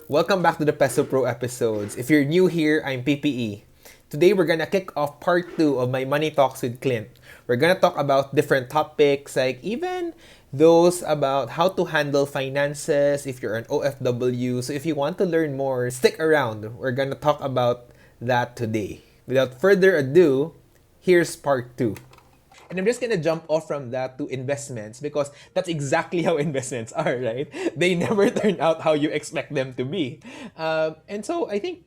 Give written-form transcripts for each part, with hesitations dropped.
Welcome back to the Peso Pro episodes. If you're new here, I'm PPE. Today we're gonna kick off part 2 of my Money Talks with Clint. We're gonna talk about different topics, like even those about how to handle finances if you're an OFW. So if you want to learn more, stick around. We're gonna talk about that today. Without further ado, here's part 2. And I'm just gonna jump off from that to investments because that's exactly how investments are, right? They never turn out how you expect them to be. And so I think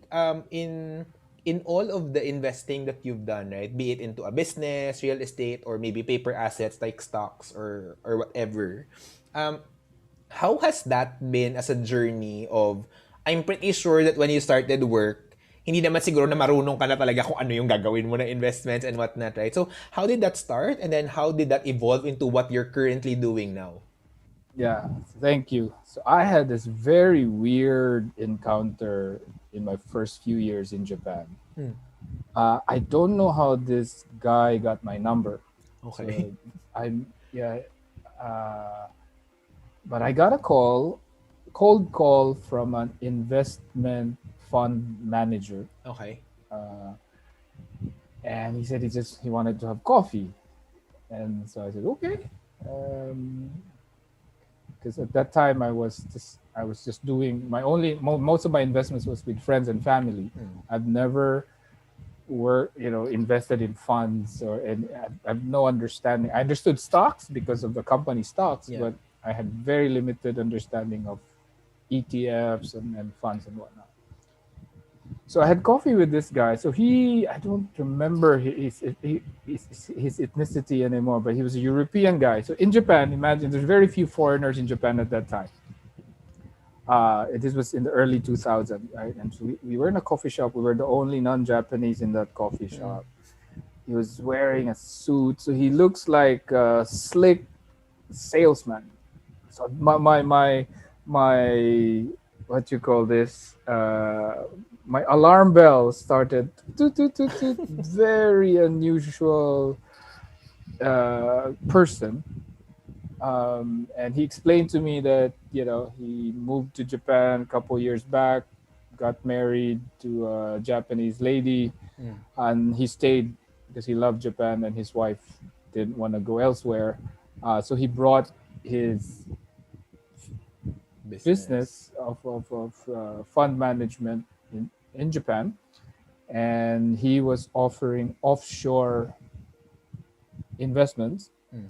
in all of the investing that you've done, right, be it into a business, real estate, or maybe paper assets like stocks or whatever, um, how has that been as a journey of, I'm pretty sure that when you started work, hindi naman siguro na marunong ka na talaga kung ano yung gagawin mo na investments and whatnot, right? So, how did that start? And then, how did that evolve into what you're currently doing now? Yeah, thank you. So I had this very weird encounter in my first few years in Japan. Hmm. I don't know how this guy got my number. Okay. So yeah, uh, but I got a cold call from an investment fund manager, Okay. uh, and he said he wanted to have coffee, and so I said okay. Um, because at that time I was just doing my most of my investments was with friends and family. Hmm. I've never invested in funds and I have no understanding. I understood stocks because of the company stocks, Yeah. but I had very limited understanding of ETFs and funds and whatnot. So I had coffee with this guy. So I don't remember his ethnicity anymore, but he was a European guy. So in Japan, imagine there's very few foreigners in Japan at that time. This was in the early 2000s, right? And so we were in a coffee shop. We were the only non-Japanese in that coffee Hmm. shop. He was wearing a suit, so he looks like a slick salesman. So my what you call this? My alarm bell started toot, toot, toot, toot. Very unusual person. And he explained to me that he moved to Japan a couple years back, got married to a Japanese lady, Hmm. and he stayed because he loved Japan, and his wife didn't want to go elsewhere. So he brought his Business. business of fund management in Japan, and he was offering offshore investments. Hmm.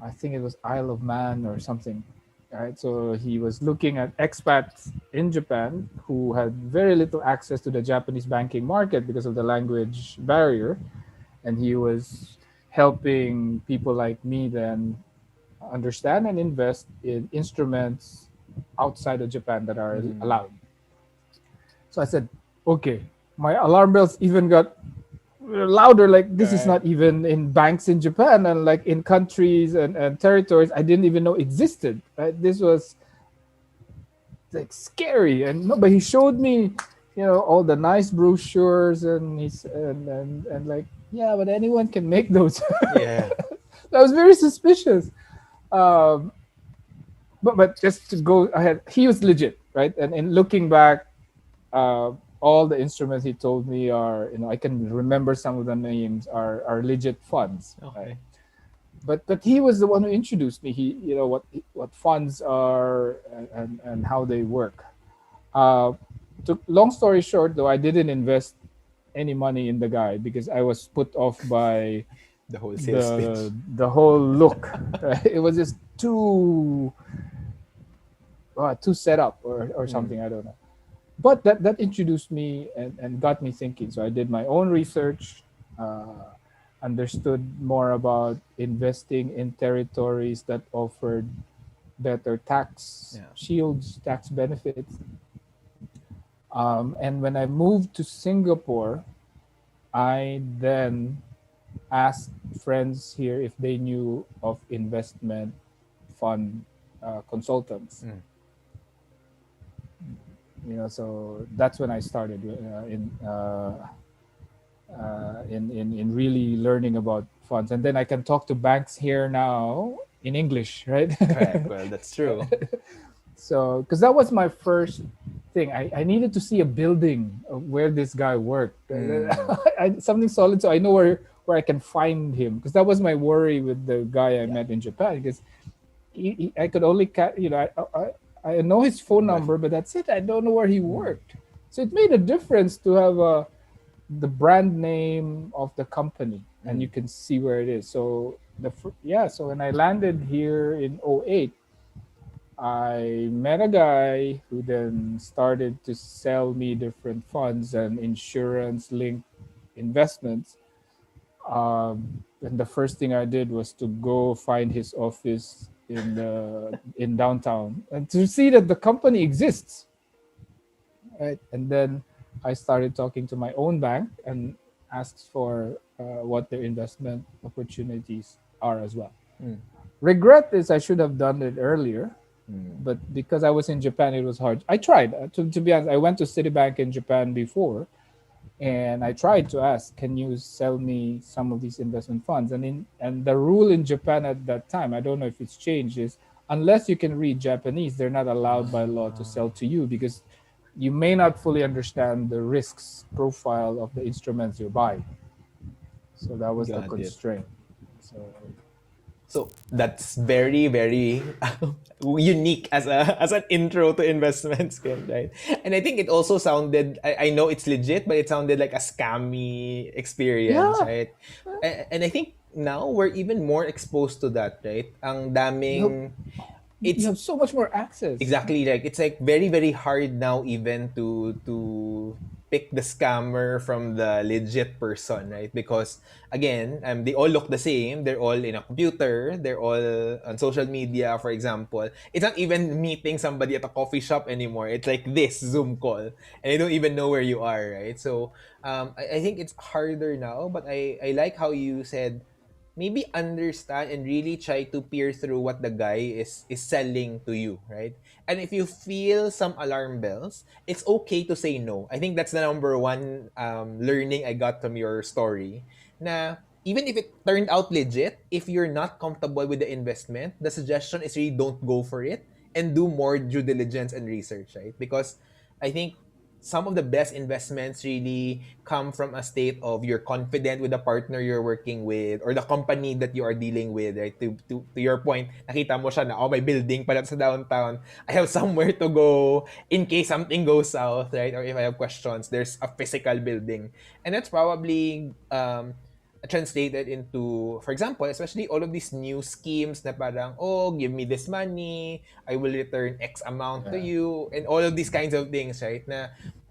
I think it was Isle of Man or something. Right. So he was looking at expats in Japan who had very little access to the Japanese banking market because of the language barrier. And he was helping people like me then understand and invest in instruments outside of Japan that are Hmm. allowed. So I said, okay, my alarm bells even got louder. Like, this is Right. not even in banks in Japan and like in countries and territories I didn't even know existed. Right? This was like scary. And no, but he showed me, all the nice brochures, and and like, yeah, but anyone can make those. Yeah. I was very suspicious. Um, but just to go ahead, he was legit, right? And in looking back, uh, all the instruments he told me are, I can remember some of the names are legit funds, right? Okay. But he was the one who introduced me. He, what funds are and how they work. Uh, long story short, though, I didn't invest any money in the guy because I was put off by The whole sales pitch. the whole look. Right? It was just too set up or Hmm. something. I don't know. But that introduced me and got me thinking. So I did my own research, uh, understood more about investing in territories that offered better tax Yeah. shields, tax benefits. And when I moved to Singapore, I then asked friends here if they knew of investment fund consultants. Hmm. So that's when I started in really learning about funds, and then I can talk to banks here now in English, right? Correct. Well, that's true. So because that was my first thing, I needed to see a building of where this guy worked. Mm. Something solid, so I know where I can find him, because that was my worry with the guy I Yeah. met in Japan, because I could only I know his phone Got number, it. but that's it. I don't know where he Mm. worked. So it made a difference to have the brand name of the company, and you Mm. can see where it is. So so when I landed here in '08, I met a guy who then started to sell me different funds and insurance linked investments. And the first thing I did was to go find his office in downtown and to see that the company exists, right? And then I started talking to my own bank and asked for what their investment opportunities are as well. Mm. Regret is I should have done it earlier, Mm. but because I was in Japan, it was hard. I tried. To be honest, I went to Citibank in Japan before, and I tried to ask, "Can you sell me some of these investment funds?" And the rule in Japan at that time, I don't know if it's changed, is unless you can read Japanese, they're not allowed by law to sell Ah, to you, because you may not fully understand the risks profile of the instruments you're buying. So that was the got it. constraint. So So that's very, very unique as an intro to investments, Ken, right? And I think it also sounded. I know it's legit, but it sounded like a scammy experience, yeah, right? And I think now we're even more exposed to that, right? Ang you have, daming. you It's have so much more access. exactly, like it's like very, very hard now even to pick the scammer from the legit person, right? Because again, they all look the same. They're all in a computer. They're all on social media, for example. It's not even meeting somebody at a coffee shop anymore. It's like this Zoom call, and you don't even know where you are, right? So I think it's harder now. But I like how you said maybe understand and really try to peer through what the guy is selling to you, right? And if you feel some alarm bells, it's okay to say no. I think that's the number one learning I got from your story. Na even if it turned out legit, if you're not comfortable with the investment, the suggestion is really don't go for it and do more due diligence and research, right? Because I think some of the best investments really come from a state of you're confident with the partner you're working with or the company that you are dealing with, right? To your point, nakita mo siya na, oh, may building pala sa downtown. I have somewhere to go in case something goes south, right? Or if I have questions, there's a physical building. And that's probably translated into, for example, especially all of these new schemes na parang, oh, give me this money, I will return X amount to Yeah. you, and all of these kinds of things, right?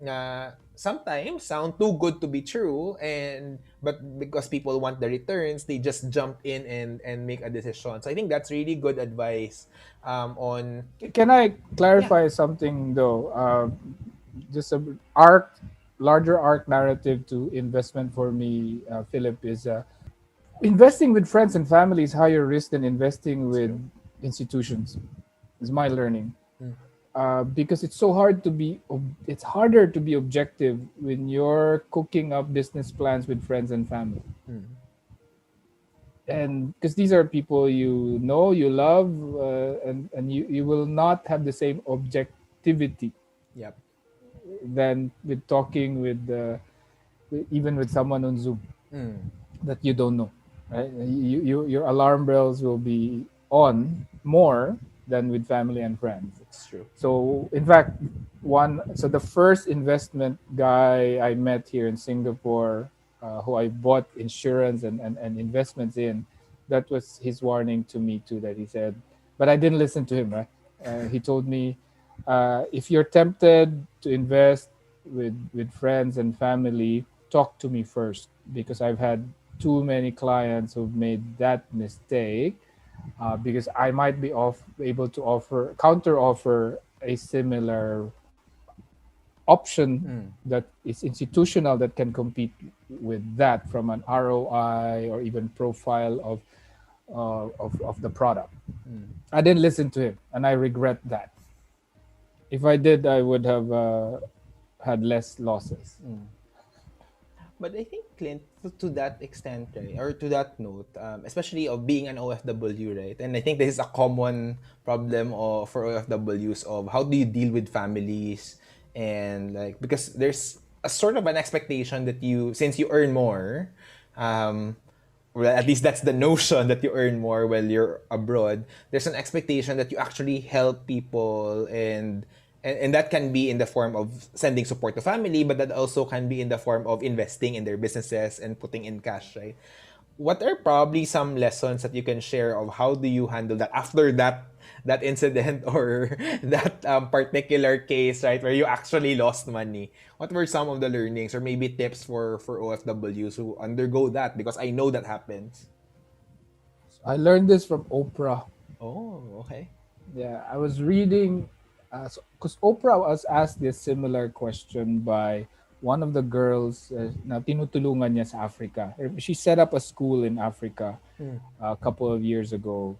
Na sometimes sound too good to be true, and but because people want the returns, they just jump in and make a decision. So I think that's really good advice on Can I yeah. clarify something though? Just a arc, larger arc narrative to investment for me, Philip, is investing with friends and family is higher risk than investing It's with true. institutions. Is my learning. Mm, Because it's so hard to be, it's harder to be objective when you're cooking up business plans with friends and family, mm, and because these are people you know, you love, and you will not have the same objectivity yep. than with talking even with someone on Zoom Mm, that you don't know, right? Your alarm bells will be on more than with family and friends. that's true. So in fact, the first investment guy I met here in Singapore, who I bought insurance and investments in, that was his warning to me too. That he said, but I didn't listen to him. Right? He told me, if you're tempted to invest with friends and family, talk to me first, because I've had too many clients who've made that mistake, because I might be able to offer counter offer a similar option Mm, that is institutional that can compete with that from an ROI or even profile of the product. mm. I didn't listen to him, and I regret that. If I did, I would have had less losses. But I think, Clint, to that extent, right, or to that note, especially of being an OFW, right, and I think this is a common problem for OFWs of how do you deal with families, and like because there's a sort of an expectation that you, since you earn more, um, well, at least that's the notion that you earn more while you're abroad. There's an expectation that you actually help people, and that can be in the form of sending support to family, but that also can be in the form of investing in their businesses and putting in cash, right? What are probably some lessons that you can share of how do you handle that after that incident or that particular case, right, where you actually lost money? What were some of the learnings or maybe tips for OFWs who undergo that? Because I know that happens. I learned this from Oprah. Oh, okay. Yeah, I was reading, because Oprah was asked this similar question by one of the girls na tinutulungan niya sa Africa. She set up a school in Africa Mm, a couple of years ago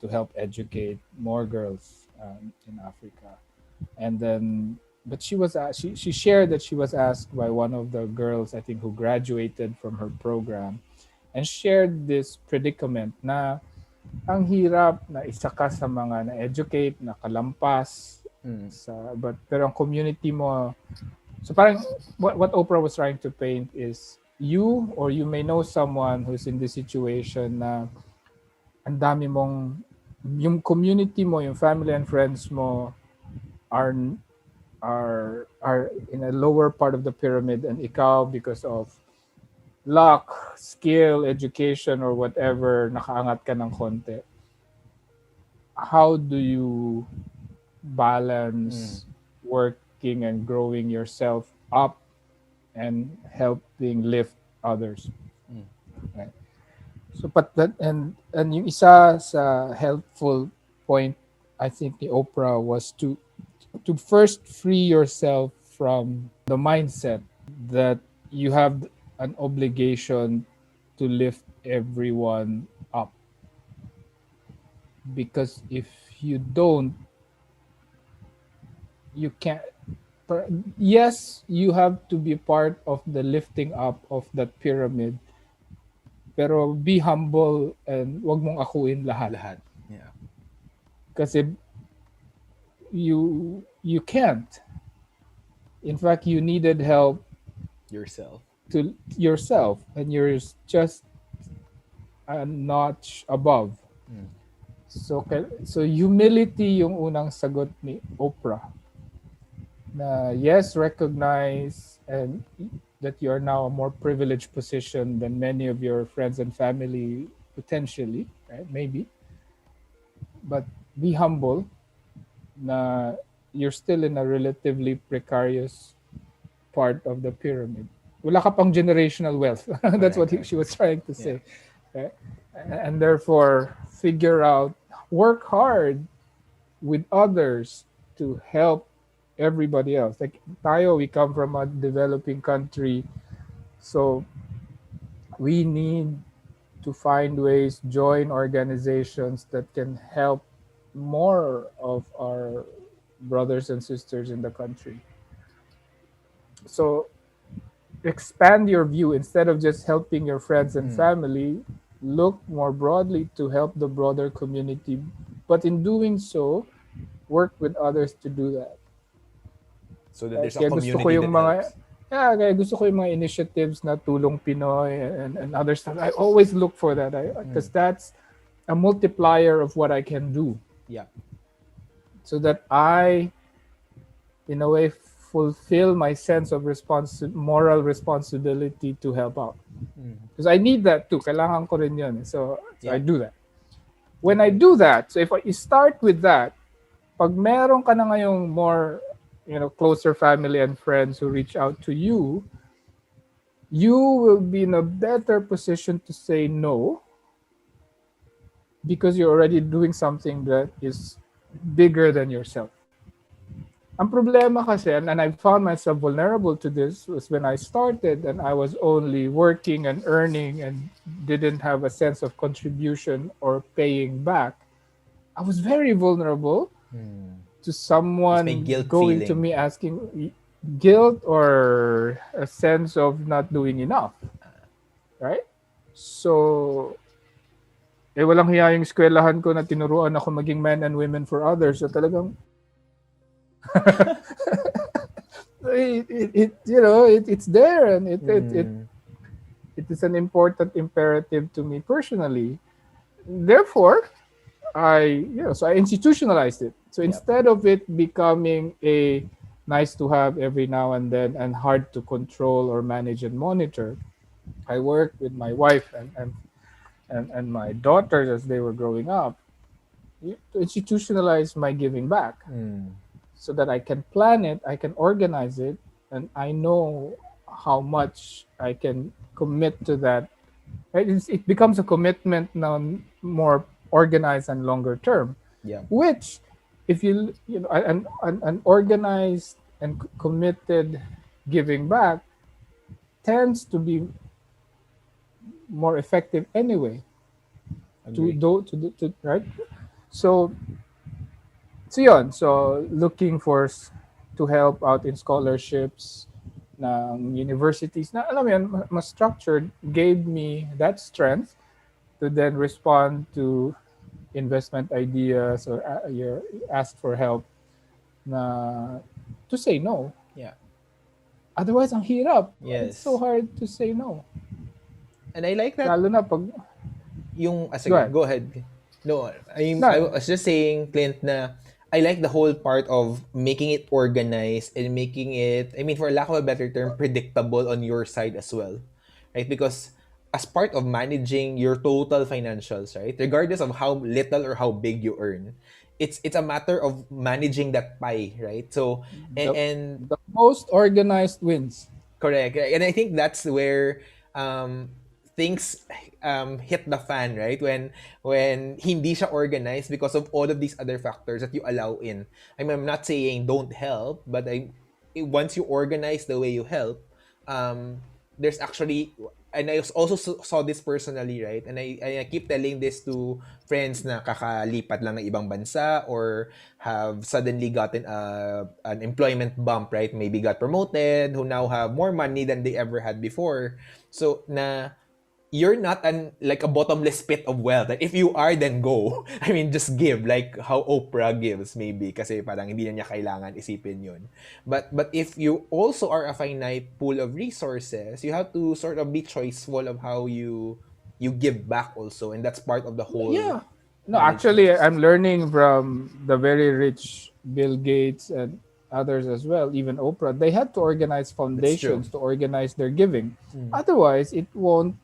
to help educate more girls in Africa. And then, but she shared that she was asked by one of the girls, I think, who graduated from her program, and shared this predicament na ang hirap na isa ka sa mga na-educate, nakalampas mm, but pero ang community mo, so parang what Oprah was trying to paint is you, or you may know someone who's in this situation na ang dami mong, yung community mo, yung family and friends mo are are in a lower part of the pyramid, and ikaw, because of luck, skill, education, or whatever, nakaangat ka ng konti. How do you mm, balance working and growing yourself up and helping lift others? mm, Right. So, but that, and yung isa sa helpful point, I think, the Oprah was to first free yourself from the mindset that you have an obligation to lift everyone up, because if you don't, you can't. Yes, you have to be part of the lifting up of that pyramid, pero be humble and wag mong akuin lahat, lahat. Yeah. kasi you can't. In fact, you needed help Yourself. to yourself, and you're just a notch above. Mm, So humility yung unang sagot ni Oprah, na yes, recognize and that you are now a more privileged position than many of your friends and family, potentially, right? Maybe, but be humble na you're still in a relatively precarious part of the pyramid. Wala ka pang generational wealth. That's correct, what correct. she was trying to Yeah. say. Right? And therefore, figure out, work hard with others to help everybody else. Like tayo, we come from a developing country, so we need to find ways, join organizations that can help more of our brothers and sisters in the country. So expand your view, instead of just helping your friends and Mm. family, look more broadly to help the broader community. But in doing so, work with others to do that. So that Right? there's a Kaya gusto ko community yung that mga helps. yeah, kaya gusto ko yung mga initiatives na Tulong Pinoy and other stuff. I always look for that, Mm. because that's a multiplier of what I can do, Yeah. so that I, in a way, fulfill my sense of moral responsibility to help out. Mm. Because I need that too. Kailangan ko rin yun. So I Yeah. do that. When I Okay. do that, so if I start with that, pag meron ka na ngayong more, closer family and friends who reach out to you, you will be in a better position to say no, because you're already doing something that is bigger than yourself. Ang problema kasi, and I found myself vulnerable to this, was when I started and I was only working and earning and didn't have a sense of contribution or paying back. I was very vulnerable Mm. to Just may someone guilt going to feeling. me asking, guilt or a sense of not doing enough, right? So, walang hiya yung eskwelahan ko na tinuruan ako maging men and women for others. So talagang, it's there, and Mm. it is an important imperative to me personally. Therefore, so I institutionalized it. So Yep. instead of it becoming a nice to have every now and then and hard to control or manage and monitor, I worked with my wife and my daughters as they were growing up to institutionalize my giving back Mm. so that I can plan it, I can organize it, and I know how much I can commit to that. Right? It becomes a commitment now, more organized and longer term, Yep. which if an organized and committed giving back tends to be more effective anyway to Agree. do to right. So so looking for to help out in scholarships ng universities na alam mo yan, mas structured, gave me that strength to then respond to investment ideas or ask for help na to say no. Yeah. Otherwise, ang hirap. It's so Yes. hard to say no. And I like that Lalo na pag... yung Go sige, ahead. go ahead. No, I No, was just saying, Clint, na I like the whole part of making it organized and making it, I mean, for lack of a better term, predictable on your side as well, right? Because as part of managing your total financials, right, regardless of how little or how big you earn, it's a matter of managing that pie, right? So the, and the most organized wins. correct. And I think that's where things hit the fan, right? When hindi siya organized because of all of these other factors that you allow in. I mean, I'm not saying don't help, but once you organize the way you help, there's actually, and I also saw this personally, right? And I keep telling this to friends na kakalipat lang ng ibang bansa or have suddenly gotten an employment bump, right? Maybe got promoted, who now have more money than they ever had before. So na you're not like a bottomless pit of wealth. Like, if you are, then go. I mean, just give like how Oprah gives maybe kasi parang hindi na niya kailangan isipin yun. But if you also are a finite pool of resources, you have to sort of be choiceful of how you give back also, and that's part of the whole Yeah. No, management actually, I'm system. learning from the very rich Bill Gates and others as well, even Oprah. They had to organize That's true. foundations to organize their giving. Mm. Otherwise, it won't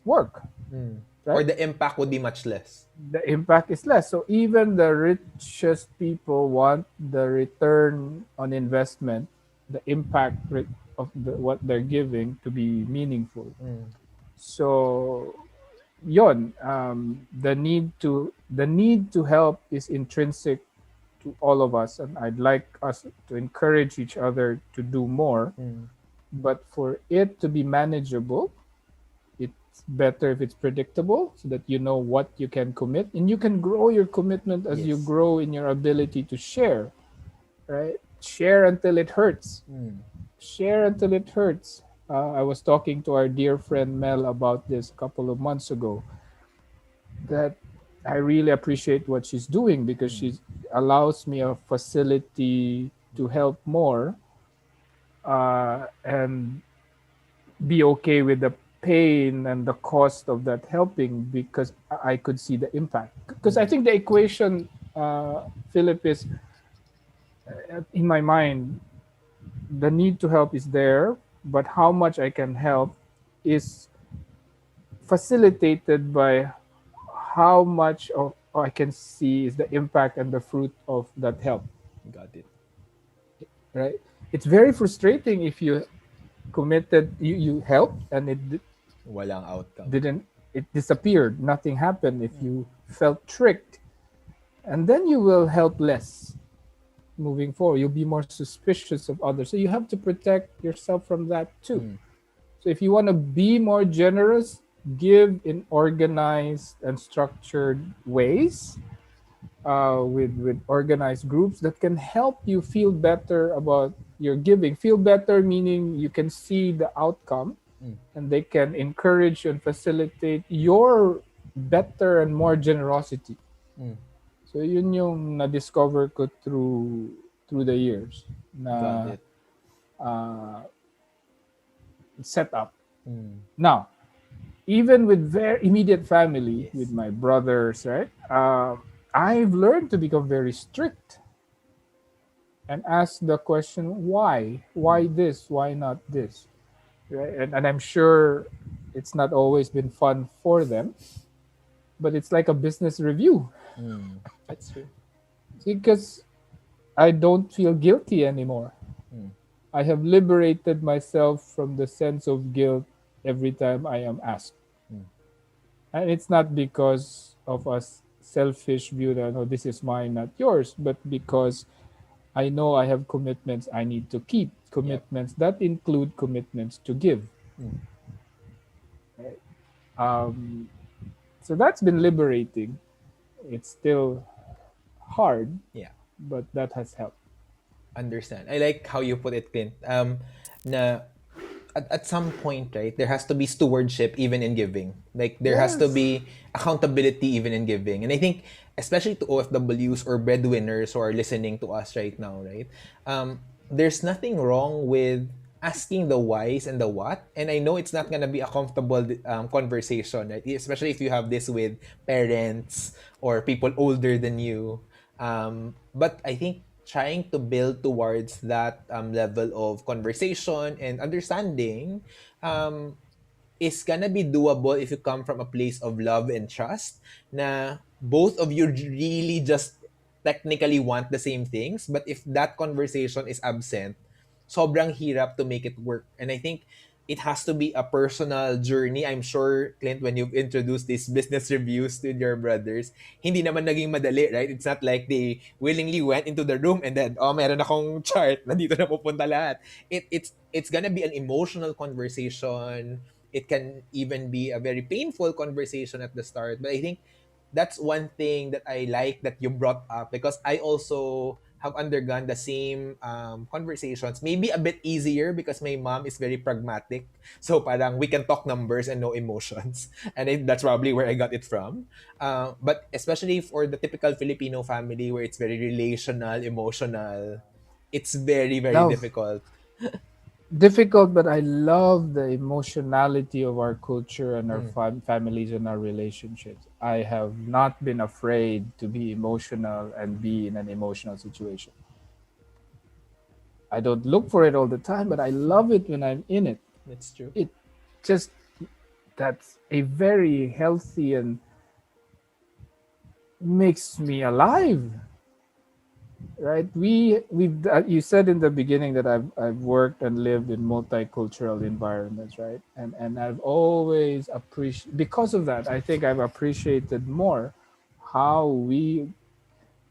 work, Mm. Or right? the impact would be much less. The impact is less. So even the richest people want the return on investment, the impact of what they're giving to be meaningful. Mm. So yon the need to help is intrinsic to all of us, and I'd like us to encourage each other to do more. Mm. But for it to be manageable, it's better if it's predictable so that you know what you can commit, and you can grow your commitment as you Yes. grow in your ability to share, right? Share until it hurts. Mm. Share until it hurts. I was talking to our dear friend Mel about this a couple of months ago, that I really appreciate what she's doing because Mm. she allows me a facility to help more, and be okay with the pain and the cost of that helping because I could see the impact. Because I Mm. think the equation, Philip, is in my mind, the need to help is there, but how much I can help is facilitated by how much of I can see is the impact and the fruit of that help. Got it. Right? It's very frustrating if you committed, you helped and Walang outcome. didn't, it disappeared. Nothing happened. If Mm. you felt tricked, and then you will help less moving forward. You'll be more suspicious of others. So you have to protect yourself from that too. Mm. So if you want to be more generous, give in organized and structured ways, with organized groups that can help you feel better about you're giving feel better, meaning you can see the outcome, Mm. and they can encourage and facilitate your better and more generosity. Mm. So yun yung na-discover ko through the years Got na it. uh, setup. Mm. Now, even with very immediate family, with Yes. my brothers, right? I've learned to become very strict and ask the question, why? Mm. Why this? Why not this? Right? And I'm sure it's not always been fun for them, but it's like a business review Mm. That's true. because I don't feel guilty anymore. Mm. I have liberated myself from the sense of guilt every time I am asked. Mm. And it's not because of a selfish view that, oh, this is mine, not yours, but because I know I have commitments I need to keep, Yep. commitments that include commitments to give. Mm. Right? Um, so that's been liberating. It's still hard, Yeah. but that has helped. Understand. I like how you put it, Clint. Na at some point, right, there has to be stewardship even in giving. Like there has to Yes. be accountability even in giving. And I think especially to OFWs or breadwinners who are listening to us right now, right? There's nothing wrong with asking the whys and the what. And I know it's not gonna be a comfortable conversation, right? Especially if you have this with parents or people older than you. But I think trying to build towards that level of conversation and understanding um, is gonna be doable if you come from a place of love and trust na both of you really just technically want the same things, but if that conversation is absent, sobrang hirap to make it work. And I think it has to be a personal journey. I'm sure, Clint, when you've introduced these business reviews to your brothers, hindi naman naging madali, right? It's not like they willingly went into the room and then, oh, meron akong chart, nandito na pupunta lahat. It's gonna be an emotional conversation. It can even be a very painful conversation at the start. But I think that's one thing that I like that you brought up because I also have undergone the same conversations. Maybe a bit easier because my mom is very pragmatic. So parang we can talk numbers and no emotions. And that's probably where I got it from. But especially for the typical Filipino family where it's very relational, emotional, it's very, very Love. difficult. Difficult, but I love the emotionality of our culture and our Mm, families and our relationships. I have not been afraid to be emotional and be in an emotional situation. I don't look for it all the time, but I love it when I'm in it. that's true. It just, that's a very healthy and makes me alive, right? We've you said in the beginning that I've worked and lived in multicultural environments, right? And I've always appreciated, because of that, I think I've appreciated more how we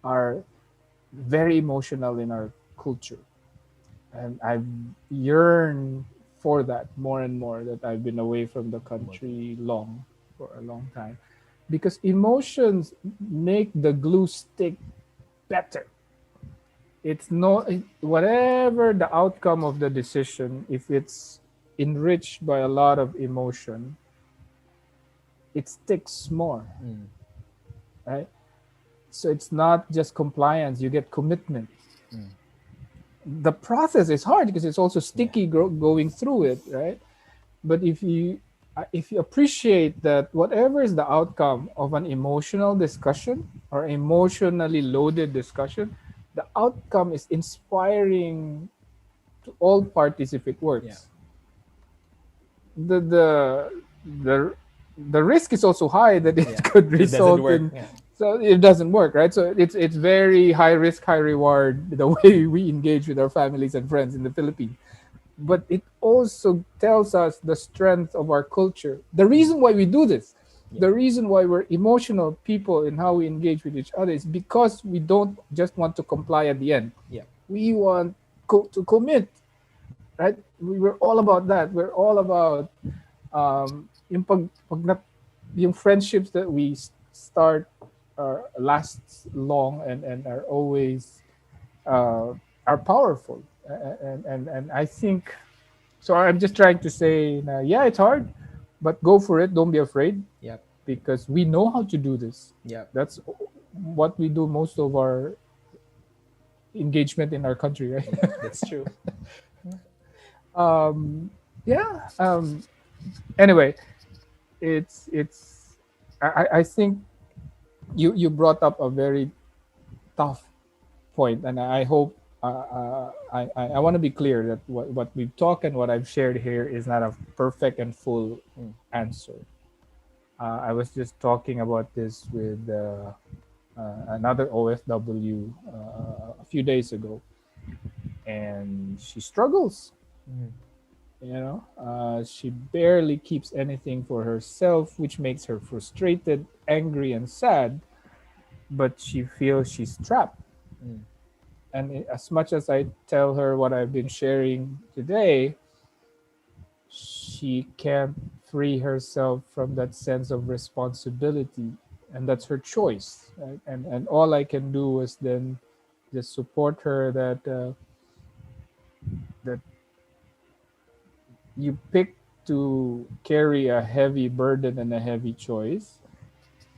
are very emotional in our culture, and I've yearned for that more and more that I've been away from the country long for a long time, because emotions make the glue stick better. It's no whatever the outcome of the decision, if it's enriched by a lot of emotion, it sticks more, Mm, right? So it's not just compliance, you get commitment. mm, The process is hard because it's also yeah. sticky going through it, right? But if you appreciate that whatever is the outcome of an emotional discussion or emotionally loaded discussion, the outcome is inspiring to all parties if it Yeah. works. The the the risk is also high that it Yeah. could It doesn't result work. in, Yeah. so it doesn't work, right? So it's very high risk, high reward the way we engage with our families and friends in the Philippines. But it also tells us the strength of our culture. The Mm, reason why we do this, yeah. the reason why we're emotional people in how we engage with each other is because we don't just want to comply at the end. Yeah. We want to commit, right? We're all about that. We're all about yung yung friendships that we start last long and are always uh, are powerful, And I think so. I'm just trying to say, yeah, it's hard, but go for it. Don't be afraid Yep. because we know how to do this. Yep. That's what we do most of our engagement in our country, right? Yep. That's true. um, yeah. Anyway, it's. I think you brought up a very tough point, and I hope I want to be clear that what we've talked and what I've shared here is not a perfect and full Mm. answer. I was just talking about this with another OFW a few days ago, and she struggles. Mm. She barely keeps anything for herself, which makes her frustrated, angry, and sad. But she feels she's trapped. Mm. And as much as I tell her what I've been sharing today, she can't free herself from that sense of responsibility, and that's her choice. Right? And all I can do is then just support her that you pick to carry a heavy burden and a heavy choice.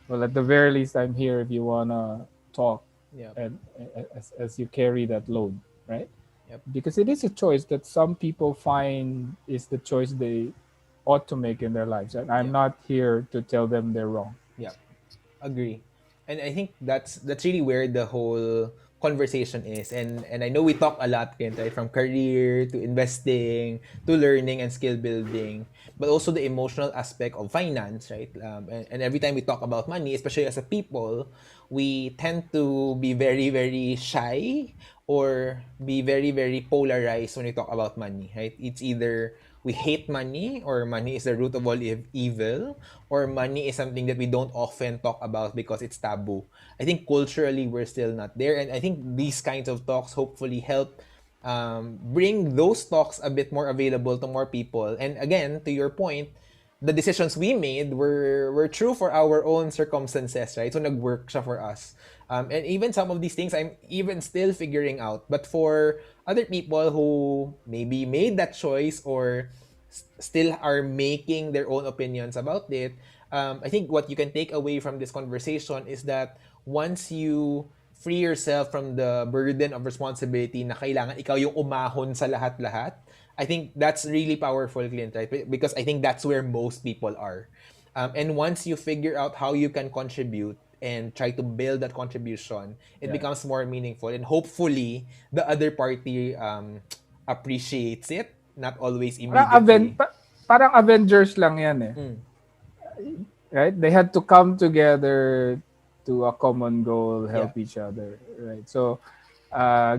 Well, at the very least, I'm here if you wanna talk, Yep. and as you carry that load, right? Yep. Because it is a choice that some people find is the choice they ought to make in their lives, and I'm Yep. not here to tell them they're wrong. Yep. Agree. And I think that's really where the whole conversation is. And I know we talk a lot, Kent, right? From career to investing to learning and skill building, but also the emotional aspect of finance, right? And every time we talk about money, especially as a people, we tend to be very, very shy or be very, very polarized when we talk about money, right? It's either we hate money or money is the root of all evil or money is something that we don't often talk about because it's taboo. I think culturally we're still not there, and I think these kinds of talks hopefully help bring those talks a bit more available to more people. And again, to your point, the decisions we made were true for our own circumstances, right? So nag-work siya for us. And even some of these things I'm even still figuring out. But for other people who maybe made that choice or still are making their own opinions about it, I think what you can take away from this conversation is that once you free yourself from the burden of responsibility na kailangan ikaw yung umahon sa lahat-lahat, I think that's really powerful, Clint, right? Because I think that's where most people are. And once you figure out how you can contribute and try to build that contribution, it Yeah. becomes more meaningful. And hopefully, the other party appreciates it, not always Parang, immediately. parang Avengers lang yan eh. Mm. Right? They had to come together to a common goal, Yeah. help each other. Right? So,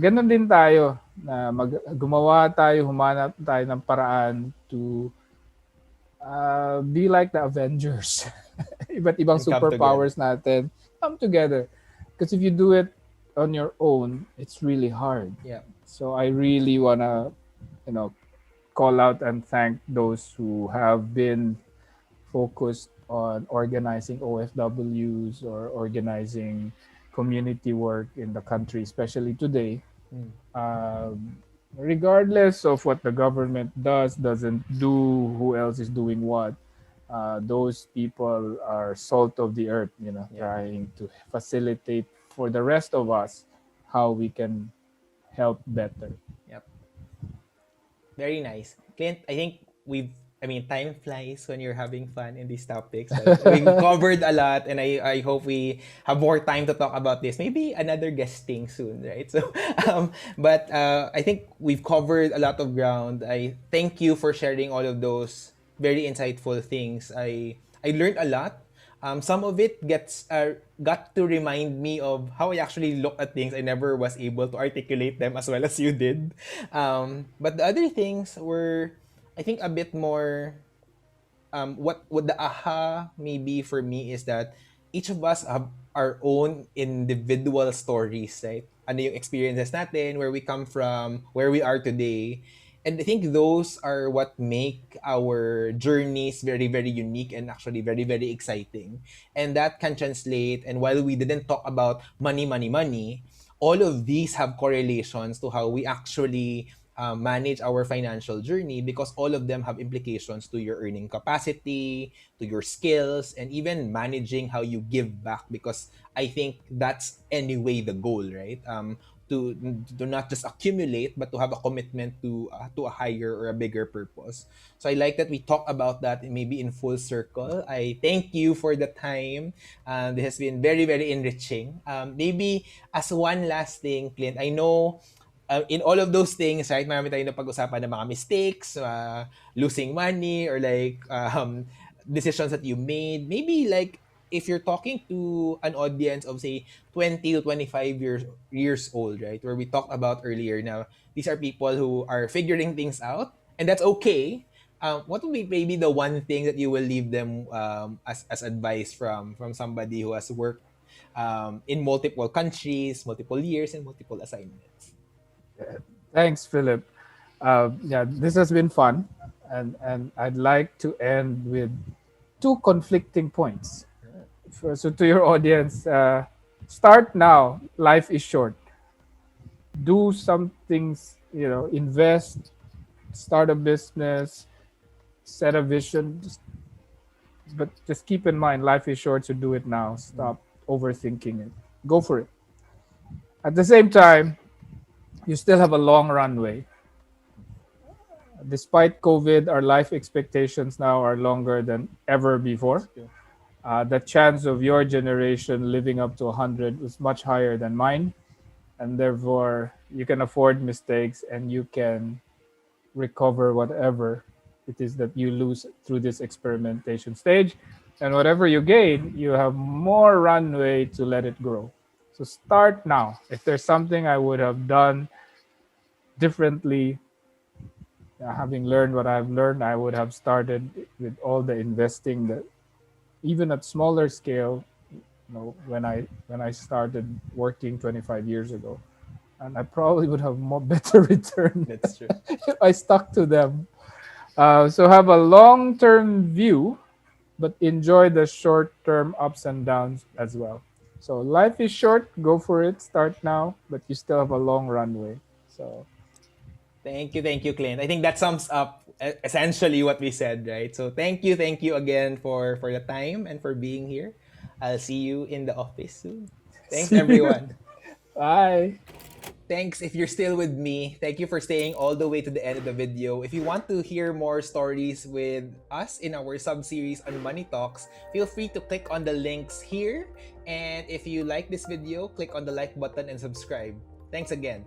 ganun din tayo na gumawa tayo, humanap tayo ng paraan to be like the Avengers. Iba't ibang And come together. superpowers natin come together. Because if you do it on your own, it's really hard. Yeah. So I really wanna, you know, call out and thank those who have been focused on organizing OFWs or organizing community work in the country, especially today. Mm. Regardless of what the government does, doesn't do, who else is doing what, those people are salt of the earth, Yeah. trying to facilitate for the rest of us how we can help better. Yep. Very nice. Clint, I think time flies when you're having fun in these topics, right? We've covered a lot, and I hope we have more time to talk about this. Maybe another guesting soon, right? So, but I think we've covered a lot of ground. I thank you for sharing all of those very insightful things. I learned a lot. Some of it got to remind me of how I actually look at things. I never was able to articulate them as well as you did. But the other things were, I think, a bit more. What the aha maybe for me is that each of us have our own individual stories, right? Ano yung experiences natin, where we come from, where we are today. And I think those are what make our journeys very, very unique and actually very, very exciting. And that can translate. And while we didn't talk about money, money, money, all of these have correlations to how we actually manage our financial journey, because all of them have implications to your earning capacity, to your skills, and even managing how you give back. Because I think that's anyway the goal, right? To not just accumulate, but to have a commitment to a higher or a bigger purpose. So I like that we talk about that maybe in full circle. I thank you for the time. This has been very, very enriching. Maybe as one last thing, Clint, I know in all of those things, right, marami tayong napag-usapan ng mga mistakes, losing money, or like decisions that you made. Maybe like if you're talking to an audience of say 20 to 25 years old, right, where we talked about earlier, now these are people who are figuring things out, and that's okay. What would be maybe the one thing that you will leave them as advice from somebody who has worked in multiple countries, multiple years, and multiple assignments? Thanks, Philip. Yeah, this has been fun, and I'd like to end with two conflicting points. So, to your audience, start now. Life is short. Do some things. Invest, start a business, set a vision. But just keep in mind, life is short, so do it now. Stop overthinking it. Go for it. At the same time, you still have a long runway. Despite COVID, our life expectations now are longer than ever before. The chance of your generation living up to 100 was much higher than mine. And therefore, you can afford mistakes and you can recover whatever it is that you lose through this experimentation stage. And whatever you gain, you have more runway to let it grow. So start now. If there's something I would have done differently, having learned what I've learned, I would have started with all the investing that, even at smaller scale, when I started working 25 years ago, and I probably would have more better return. That's true. If I stuck to them. So have a long-term view, but enjoy the short-term ups and downs as well. So life is short. Go for it. Start now, but you still have a long runway. So Thank you, Clint. I think that sums up essentially what we said, right? So thank you again for the time and for being here. I'll see you in the office soon. Thanks, see you. everyone. Bye. Thanks if you're still with me. Thank you for staying all the way to the end of the video. If you want to hear more stories with us in our sub-series on Money Talks, feel free to click on the links here. And if you like this video, click on the like button and subscribe. Thanks again.